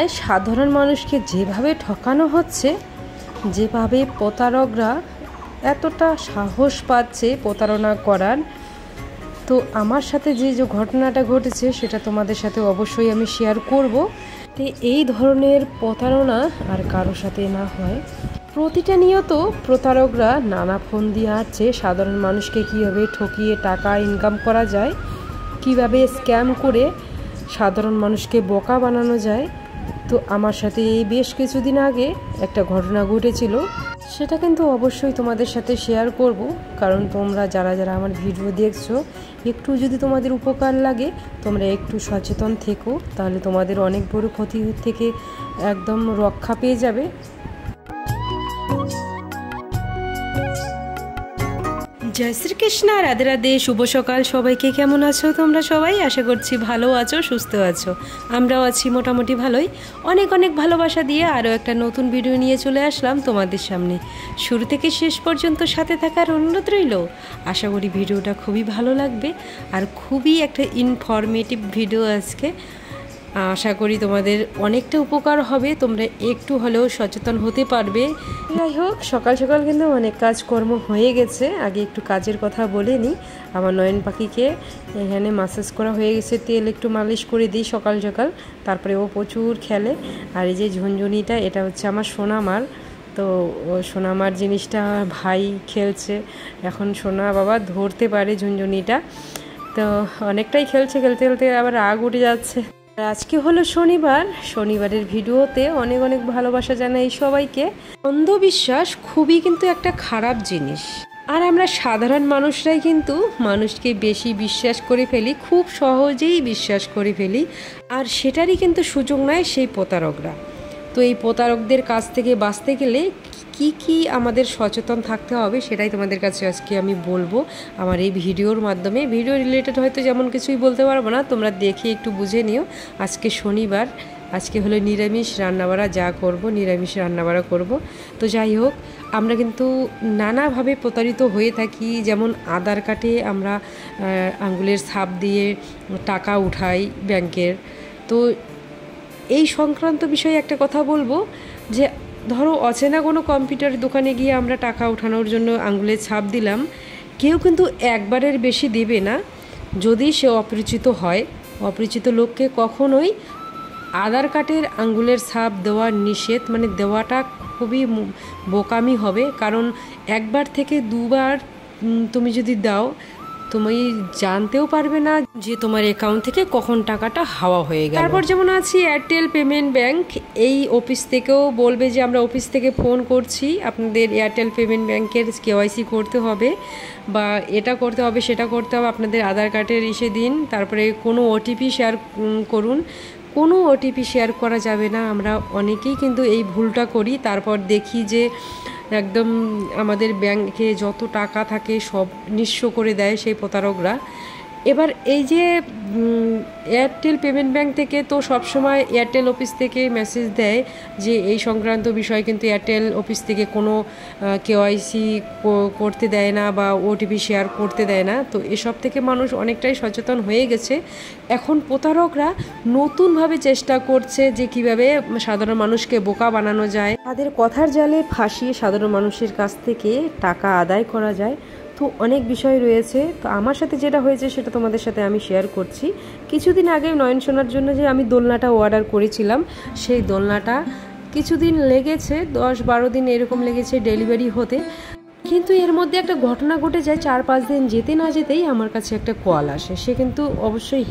দুনিয়ায় সাধারণ মানুষকে যেভাবে ঠকানো হচ্ছে, যেভাবে প্রতারকরা এতটা সাহস পাচ্ছে প্রতারণা করার, তো আমার সাথে যে ঘটনাটা ঘটেছে সেটা তোমাদের সাথে অবশ্যই আমি শেয়ার করব। তো এই ধরনের প্রতারণা আর কারোর সাথে না হয়। প্রতিটা নিয়ত প্রতারকরা নানা ফোন দিয়ে আসছে সাধারণ মানুষকে কীভাবে ঠকিয়ে টাকা ইনকাম করা যায়, কিভাবে স্ক্যাম করে সাধারণ মানুষকে বোকা বানানো যায়। তো আমার সাথে এই বেশ কিছুদিন আগে একটা ঘটনা ঘটেছিল, সেটা কিন্তু অবশ্যই তোমাদের সাথে শেয়ার করব। কারণ তোমরা যারা যারা আমার ভিডিও দেখছো, একটু যদি তোমাদের উপকার লাগে, তোমরা একটু সচেতন থেকো, তাহলে তোমাদের অনেক বড় ক্ষতি থেকে একদম রক্ষা পেয়ে যাবে। জয় শ্রীকৃষ্ণ, রাধে রাধে, শুভ সকাল সবাইকে। কেমন আছো তোমরা সবাই? আশা করছি ভালো আছো, সুস্থ আছো। আমরাও আছি মোটামুটি ভালোই। অনেক অনেক ভালোবাসা দিয়ে আরও একটা নতুন ভিডিও নিয়ে চলে আসলাম তোমাদের সামনে। শুরু থেকে শেষ পর্যন্ত সাথে থাকার অনুরোধ রইল। আশা করি ভিডিওটা খুবই ভালো লাগবে আর খুবই একটা ইনফরমেটিভ ভিডিও আজকে। আশা করি তোমাদের অনেকটা উপকার হবে, তোমরা একটু হলেও সচেতন হতে পারবে। যাই হোক, সকাল সকাল কিন্তু অনেক কাজকর্ম হয়ে গেছে। আগে একটু কাজের কথা বলে নিই। আমার নয়ন পাখিকে এখানে মাসাজ করা হয়ে গেছে, তেল একটু মালিশ করে দিই সকাল সকাল, তারপরে ও প্রচুর খেলে। আর এই যে ঝুনঝুনিটা, এটা হচ্ছে আমার সোনামার। তো সোনামার জিনিসটা ভাই খেলছে এখন। সোনা বাবা ধরতে পারে ঝুনঝুনিটা, তো অনেকটাই খেলছে, খেলতে খেলতে আবার রাগ উঠে যাচ্ছে। আজকে হলো শনিবার। শনিবারের ভিডিওতে অনেক অনেক ভালোবাসা জানাই সবাইকে। অন্ধবিশ্বাস খুবই কিন্তু একটা খারাপ জিনিস, আর আমরা সাধারণ মানুষরাই কিন্তু মানুষকে বেশি বিশ্বাস করে ফেলি, খুব সহজেই বিশ্বাস করে ফেলি। আর সেটারই কিন্তু সুযোগ নেয় সেই প্রতারকরা। তো এই প্রতারকদের কাছ থেকে বাঁচতে গেলে কি কি আমাদের সচেতন থাকতে হবে, সেটাই তোমাদের কাছে আজকে আমি বলবো আমার এই ভিডিওর মাধ্যমে। ভিডিও রিলেটেড হয়তো যেমন কিছুই বলতে পারবো না, তোমরা দেখে একটু বুঝে নিও। আজকে শনিবার, আজকে হলো নিরামিষ রান্নাবাড়া, যা করব নিরামিষ রান্নাবাড়া করব। তো যাই হোক, আমরা কিন্তু নানাভাবে প্রতারিত হয়ে থাকি। যেমন আধার কার্ডে আমরা আঙ্গুলের ছাপ দিয়ে টাকা উঠাই ব্যাংকের। তো এই সংক্রান্ত বিষয়ে একটা কথা বলবো, যে ধরো অচেনা কোনো কম্পিউটার দোকানে গিয়ে আমরা টাকা ওঠানোর জন্য আঙ্গুলের ছাপ দিলাম, কেউ কিন্তু একবারের বেশি দেবে না যদি সে অপরিচিত হয়। অপরিচিত লোককে কখনোই আধার কার্ডের আঙ্গুলের ছাপ দেওয়া নিষেধ, মানে দেওয়াটা খুবই বোকামি হবে। কারণ একবার থেকে দুবার তুমি যদি দাও, তুমি জানতেও পারবে না যে তোমার অ্যাকাউন্ট থেকে কখন টাকাটা হাওয়া হয়ে গেল। তারপর যেমন আছি এয়ারটেল পেমেন্ট ব্যাংক, এই অফিস থেকেও বলবে যে আমরা অফিস থেকে ফোন করছি, আপনাদের এয়ারটেল পেমেন্ট ব্যাংকের কেওয়াইসি করতে হবে, বা এটা করতে হবে সেটা করতে হবে, আপনাদের আধার কার্ডের ইসে দিন, তারপরে কোনো ওটিপি শেয়ার করুন। কোনো ওটিপি শেয়ার করা যাবে না। আমরা অনেকেই কিন্তু এই ভুলটা করি। তারপর দেখি যে একদম আমাদের ব্যাংকে যত টাকা থাকে সব নিঃস্ব করে দেয় সেই প্রতারকরা। এবার এই যে এয়ারটেল পেমেন্ট ব্যাংক থেকে তো সবসময় এয়ারটেল অফিস থেকে মেসেজ দেয় যে এই সংক্রান্ত বিষয় কিন্তু এয়ারটেল অফিস থেকে কোনো কেওয়াইসি করতে দেয় না বা ওটিপি শেয়ার করতে দেয় না। তো এসব থেকে মানুষ অনেকটাই সচেতন হয়ে গেছে। এখন প্রতারকরা নতুনভাবে চেষ্টা করছে যে কিভাবে সাধারণ মানুষকে বোকা বানানো যায়, তাদের কথার জালে ফাঁসিয়ে সাধারণ মানুষের কাছ থেকে টাকা আদায় করা যায়। তো অনেক বিষয় রয়েছে। তো আমার সাথে যেটা হয়েছে সেটা তোমাদের সাথে আমি শেয়ার করছি। কিছুদিন আগে নয়ন সোনার জন্য যে আমি দোলনাটা অর্ডার করেছিলাম, সেই দোলনাটা কিছুদিন লেগেছে, 10-12 দিন এরকম লেগেছে ডেলিভারি হতে। কিন্তু এর মধ্যে একটা ঘটনা ঘটে যায়, 4-5 দিন যেতে না যেতেই আমার কাছে একটা কল আসে। সে কিন্তু অবশ্যই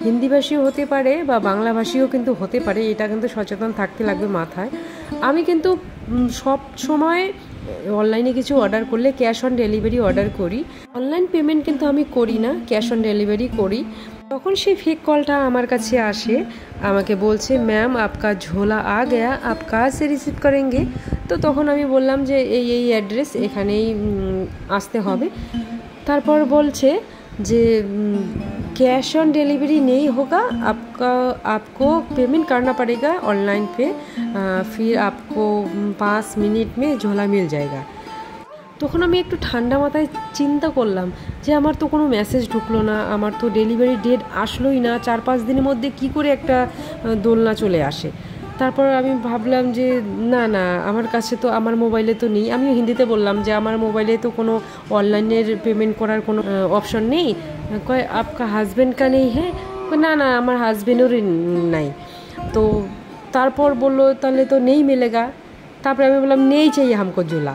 হিন্দিভাষীও হতে পারে বা বাংলাভাষীও কিন্তু হতে পারে, এটা কিন্তু সচেতন থাকতে লাগবে মাথায়। আমি কিন্তু সব সময় অনলাইনে কিছু অর্ডার করলে ক্যাশ অন ডেলিভারি অর্ডার করি। অনলাইন পেমেন্ট কিন্তু আমি করি না, ক্যাশ অন ডেলিভারি করি। তখন সেই ফেক কলটা আমার কাছে আসে, আমাকে বলছে ম্যাম আপকা ঝোলা আ গয়া, আপ কাহা সে রিসিভ করেঙ্গে। তো তখন আমি বললাম যে এই অ্যাড্রেস, এখানেই আসতে হবে। তারপর বলছে যে कैश ऑन डिलीवरी नहीं होगा, आपको पेमेंट करना पड़ेगा ऑनलाइन पे, फिर आपको 5 मिनट में झोला मिल जाएगा। তখন আমি একটু ঠান্ডা মাথায় চিন্তা করলাম যে আমার তো কোনো মেসেজ ঢুকলো না, আমার তো ডেলিভারি ডেট আসলোই না, 4-5 দিনের মধ্যে কি করে একটা দোলনা চলে আসে। তারপর আমি ভাবলাম যে না না, আমার কাছে তো আমার মোবাইলে তো নেই। আমিও হিন্দিতে বললাম যে আমার মোবাইলে তো কোনো অনলাইনের পেমেন্ট করার কোনো অপশন নেই। কয় আপকা হাজব্যান্ড কা নেই হ্যাঁ? না না, আমার হাজব্যান্ডেরই নাই। তো তারপর বললো তাহলে তো নেই মিলেগা। তারপরে আমি বললাম নেই চাই হামকো ঝোলা।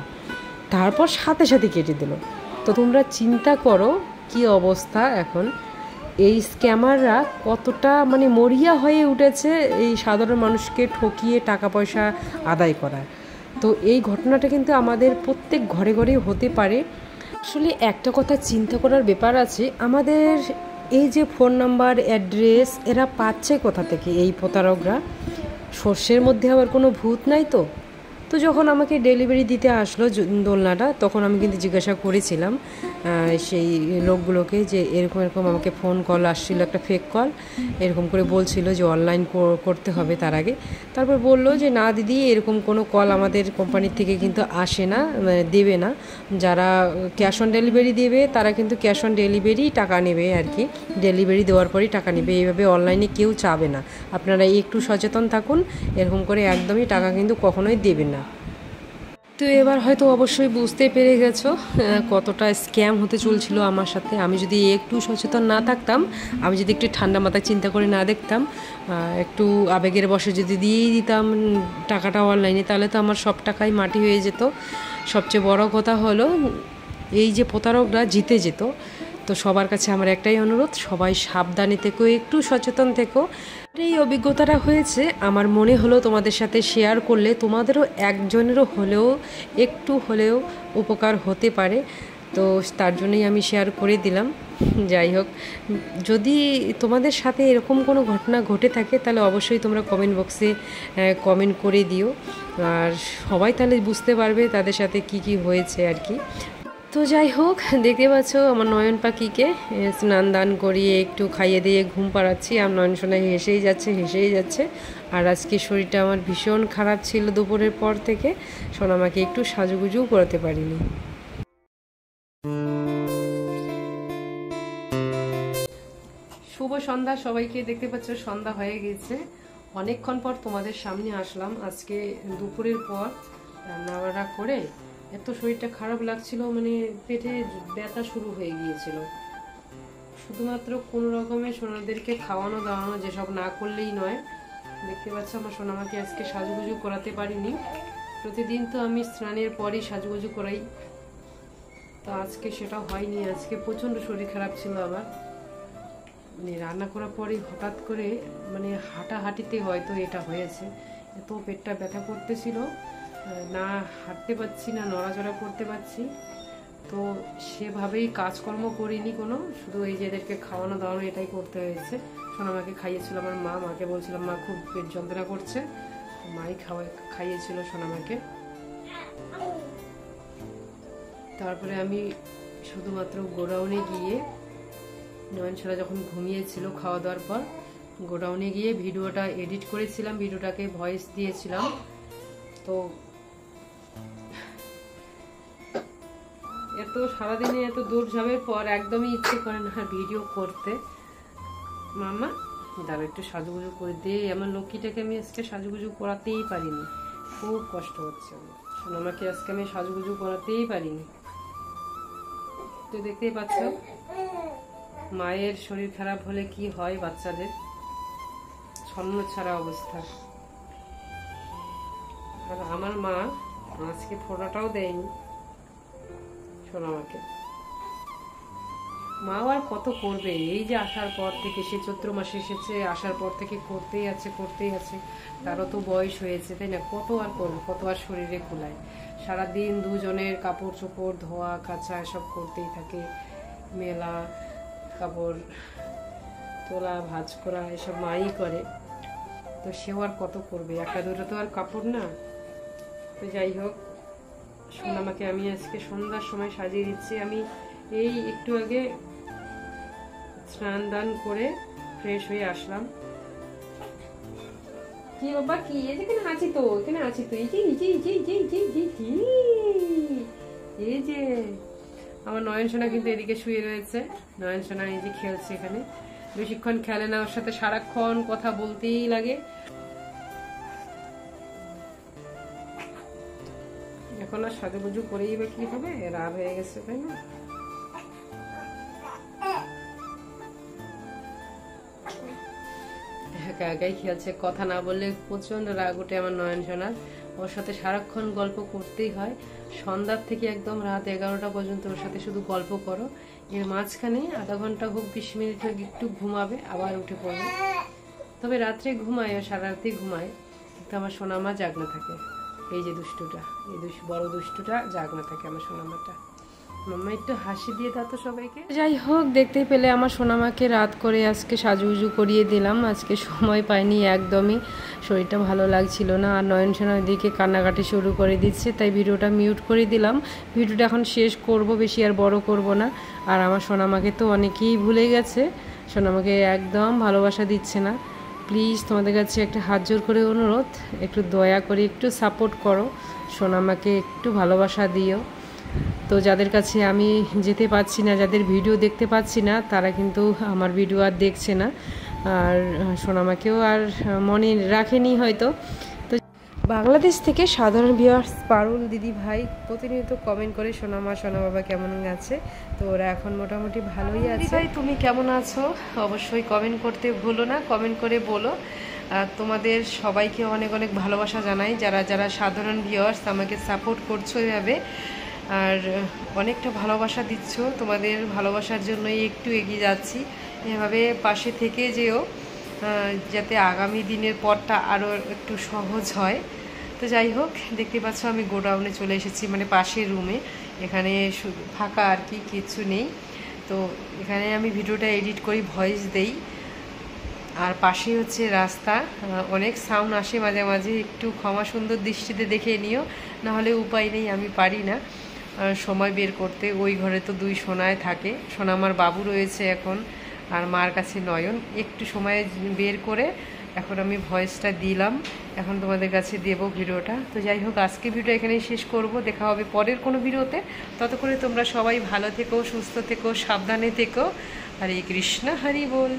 তারপর সাথে সাথে কেটে দিল। তো তোমরা চিন্তা করো কি অবস্থা এখন। এই স্ক্যামাররা কতটা মানে মরিয়া হয়ে উঠেছে এই সাধারণ মানুষকে ঠকিয়ে টাকা পয়সা আদায় করার। তো এই ঘটনাটা কিন্তু আমাদের প্রত্যেক ঘরে ঘরেই হতে পারে। আসলে একটা কথা চিন্তা করার ব্যাপার আছে, আমাদের এই যে ফোন নাম্বার, অ্যাড্রেস এরা পাচ্ছে কোথা থেকে এই প্রতারকরা? সর্ষের মধ্যে আবার কোনো ভূত নাই তো। তো যখন আমাকে ডেলিভারি দিতে আসলো দোলনাটা, তখন আমি কিন্তু জিজ্ঞাসা করেছিলাম সেই লোকগুলোকে যে এরকম এরকম আমাকে ফোন কল আসছিল, একটা ফেক কল, এরকম করে বলছিল যে অনলাইন করতে হবে তার আগে। তারপর বলল যে না দিদি, এরকম কোনো কল আমাদের কোম্পানির থেকে কিন্তু আসে না, দেবে না। যারা ক্যাশ অন ডেলিভারি দেবে তারা কিন্তু ক্যাশ অন ডেলিভারি টাকা নেবে আর কি, ডেলিভারি দেওয়ার পরই টাকা নেবে। এইভাবে অনলাইনে কেউ চাবে না। আপনারা একটু সচেতন থাকুন, এরকম করে একদমই টাকা কিন্তু কখনোই দেবেন না। তো এবার হয়তো অবশ্যই বুঝতে পেরে গেছো কতটা স্ক্যাম হতে চলছিল আমার সাথে। আমি যদি একটু সচেতন না থাকতাম, আমি যদি একটু ঠান্ডা মাথায় চিন্তা করে না দেখতাম, একটু আবেগের বশে যদি দিয়েই দিতাম টাকাটা অনলাইনে, তাহলে তো আমার সব টাকাই মাটি হয়ে যেত। সবচেয়ে বড় কথা হলো এই যে প্রতারকরা জিতে যেত। তো সবার কাছে আমার একটাই অনুরোধ, সবাই সাবধানে থেকো, একটু সচেতন থেকো। এই অভিজ্ঞতাটা হয়েছে, আমার মনে হলো তোমাদের সাথে শেয়ার করলে তোমাদেরও একজনেরও হলেও একটু হলেও উপকার হতে পারে। তো তার জন্যই আমি শেয়ার করে দিলাম। যাই হোক, যদি তোমাদের সাথে এরকম কোনো ঘটনা ঘটে থাকে তাহলে অবশ্যই তোমরা কমেন্ট বক্সে কমেন্ট করে দিও, আর সবাই তাহলে বুঝতে পারবে তাদের সাথে কি কি হয়েছে আর কি। তো যাই হোক, দেখতে পাচ্ছ আমার নয়ন পাখিকে স্নান দান করিয়ে একটু খাইয়ে দিয়ে ঘুম পাড়াচ্ছি। আর নয়ন সোনাই হেসেই যাচ্ছে। আর আজকে শরীরটা আমার ভীষণ খারাপ ছিল দুপুরের পর থেকে, সোনামাকে একটু সাজুগুজুও করাতে পারিনি। শুভ সন্ধ্যা সবাইকে। দেখতে পাচ্ছ সন্ধ্যা হয়ে গেছে, অনেকক্ষণ পর তোমাদের সামনে আসলাম। আজকে দুপুরের পর রান্নাবাড়া করে এত শরীরটা খারাপ লাগছিল, মানে পেটে ব্যথা শুরু হয়ে গিয়েছিল। শুধুমাত্র কোনো রকমে সোনাদেরকে খাওয়ানো দাওয়ানো যেসব না করলেই নয়। দেখতে পাচ্ছ আমার সোনামাকে আজকে সাজুগুজু করাতে পারিনি। প্রতিদিন তো আমি স্নানের পরই সাজুগুজু করাই, তো আজকে সেটা হয়নি। আজকে প্রচণ্ড শরীর খারাপ ছিল আমার, মানে রান্না করার পরে হঠাৎ করে মানে হাঁটাহাঁটিতে হয়তো এটা হয়েছে। এত পেটটা ব্যথা করতেছিল, না হাঁটতে পারছি না নড়াচড়া করতে পারছি। তো সেভাবেই কাজকর্ম করিনি কোনো, শুধু এই যে এদেরকে খাওয়ানো দাওয়ানো এটাই করতে হয়েছে। সোনামাকে খাইয়েছিল আমার মা, মাকে বলছিলাম মা খুব পেট যন্ত্রণা করছে, মাই খাইয়েছিল সোনামাকে। তারপরে আমি শুধুমাত্র গোডাউনে গিয়ে, নয়ন ছোড়া যখন ঘুমিয়েছিল খাওয়া দাওয়ার পর, গোডাউনে গিয়ে ভিডিওটা এডিট করেছিলাম, ভিডিওটাকে ভয়েস দিয়েছিলাম। তো এত সারাদিনে এত দূর যাওয়ার পর একদমই ইচ্ছে করে না ভিডিও করতে। মামা দাঁড়া একটু সাজুগুজু করে দে, আমার লক্ষ্মীটাকে আমি আজকে সাজুগুজু করাতেই পারিনি, খুব কষ্ট হচ্ছে আমার। সোনামাকে আজকে আমি সাজুগুজু করাতেই পারিনি। তো দেখতেই পাচ্ছ মায়ের শরীর খারাপ হলে কি হয় বাচ্চাদের, ছন্ন ছাড়া অবস্থা। আর আমার মা আজকে ফোঁটাটাও দেয়নি সোনামাকে। মাও আর কত করবে, এই যে আসার পর থেকে, সে চৈত্র মাসে এসেছে, আসার পর থেকে করতেই আছে। তারও তো বয়স হয়েছে তাই না, কত আর করবে, কত আর শরীরে কুলায়। সারাদিন দুজনের কাপড় চোপড় ধোয়া কাচা এসব করতেই থাকে, মেলা কাপড় তোলা ভাঁজ করা এসব মাই করে। তো সেও আর কত করবে, একটা দুটো তো আর কাপড় না। তো যাই হোক, সোনামাকে আমি আজকে সন্ধ্যার সময় সাজিয়ে দিচ্ছি। আমি এই একটু আগে স্নান দান করে ফ্রেশ হয়ে আসলাম। কি বাবা কি, এখানে আছি তো এই যে নয়ন সোনা কিন্তু এদিকে শুয়ে রয়েছে। নয়ন সোনা এই যে খেলছে এখানে, বেশিক্ষণ খেলে না, ওর সাথে সারাক্ষণ কথা বলতেই লাগে। এখন আর সাজুগুজু করেই বা কি হবে, রাত হয়ে গেছে তাই না? একা একাই খেলছে, কথা না বললে প্রচন্ড রাগ ওঠে আমার নয়ন সোনার। ওর সাথে সারাক্ষণ গল্প করতেই হয়, সন্ধ্যার থেকে একদম রাত 11টা পর্যন্ত ওর সাথে শুধু গল্প করো। এর মাঝখানে আধা ঘন্টা হোক 20 মিনিট হোক একটু ঘুমাবে, আবার উঠে পড়বে। তবে রাত্রে ঘুমায়, সারা রাতে ঘুমায়, কিন্তু আমার সোনামা জাগনা থাকে। এই যে দুষ্টুটা, এই বড় দুষ্টুটা জাগনা থাকে আমার সোনামাটা। মাম্মা একটু হাসি দিয়ে দাও তো সবাইকে। যাই হোক, দেখতেই পেলে আমার সোনামাকে রাত করে আজকে সাজুগুজু করিয়ে দিলাম। আজকে সময় পাইনি একদমই, শরীরটা ভালো লাগছিল না। আর নয়ন সোনা ওইদিকে কান্নাকাটি শুরু করে দিচ্ছে, তাই ভিডিওটা মিউট করে দিলাম। ভিডিওটা এখন শেষ করব, বেশি আর বড় করব না। আর আমার সোনামাকে তো অনেকেই ভুলে গেছে, সোনামাকে একদম ভালোবাসা দিচ্ছে না। প্লিজ তোমাদের কাছে একটা হাত জোর করে অনুরোধ, একটু দয়া করে একটু সাপোর্ট করো, সোনামাকে একটু ভালোবাসা দিও। তো যাদের কাছে আমি যেতে পারছি না, যাদের ভিডিও দেখতে পাচ্ছি না, তারা কিন্তু আমার ভিডিও আর দেখছে না, আর সোনামাকেও আর মনে রাখেনি হয়তো। তো বাংলাদেশ থেকে সাধারণ ভিউয়ার্স পারুল দিদি ভাই প্রতিনিয়ত কমেন্ট করে সোনামা সোনা বাবা কেমন আছে। তো ওরা এখন মোটামুটি ভালোই আছে। ভাই তুমি কেমন আছো অবশ্যই কমেন্ট করতে ভুলো না, কমেন্ট করে বলো। আর তোমাদের সবাইকে অনেক অনেক ভালোবাসা জানাই, যারা যারা সাধারণ ভিউয়ার্স আমাকে সাপোর্ট করছো এভাবে, আর অনেকটা ভালোবাসা দিচ্ছ। তোমাদের ভালোবাসার জন্যই একটু এগিয়ে যাচ্ছি। এভাবে পাশে থেকে যেও, যাতে আগামী দিনের পথটা আরও একটু সহজ হয়। তো যাই হোক, দেখতে পাচ্ছ আমি গোডাউনে চলে এসেছি, মানে পাশের রুমে। এখানে শুধু ফাঁকা, আর কি কিছু নেই। তো এখানে আমি ভিডিওটা এডিট করি, ভয়েস দেই। আর পাশেই হচ্ছে রাস্তা, অনেক সাউন্ড আসে মাঝে মাঝে, একটু ক্ষমা সুন্দর দৃষ্টিতে দেখে নিও, নাহলে উপায় নেই, আমি পারি না সময় বের করতে। ওই ঘরে তো 2 সোনায় থাকে, সোনা আমার বাবু রয়েছে এখন, আর মার কাছে নয়ন। একটু সময় বের করে এখন আমি ভয়েসটা দিলাম, এখন তোমাদের কাছে দেবো ভিডিওটা। তো যাই হোক, আজকে ভিডিও এখানেই শেষ করব, দেখা হবে পরের কোনো ভিডিওতে। ততক্ষণে তোমরা সবাই ভালো থেকো, সুস্থ থেকো, সাবধানে থেকো। হরে কৃষ্ণ, হরি বল।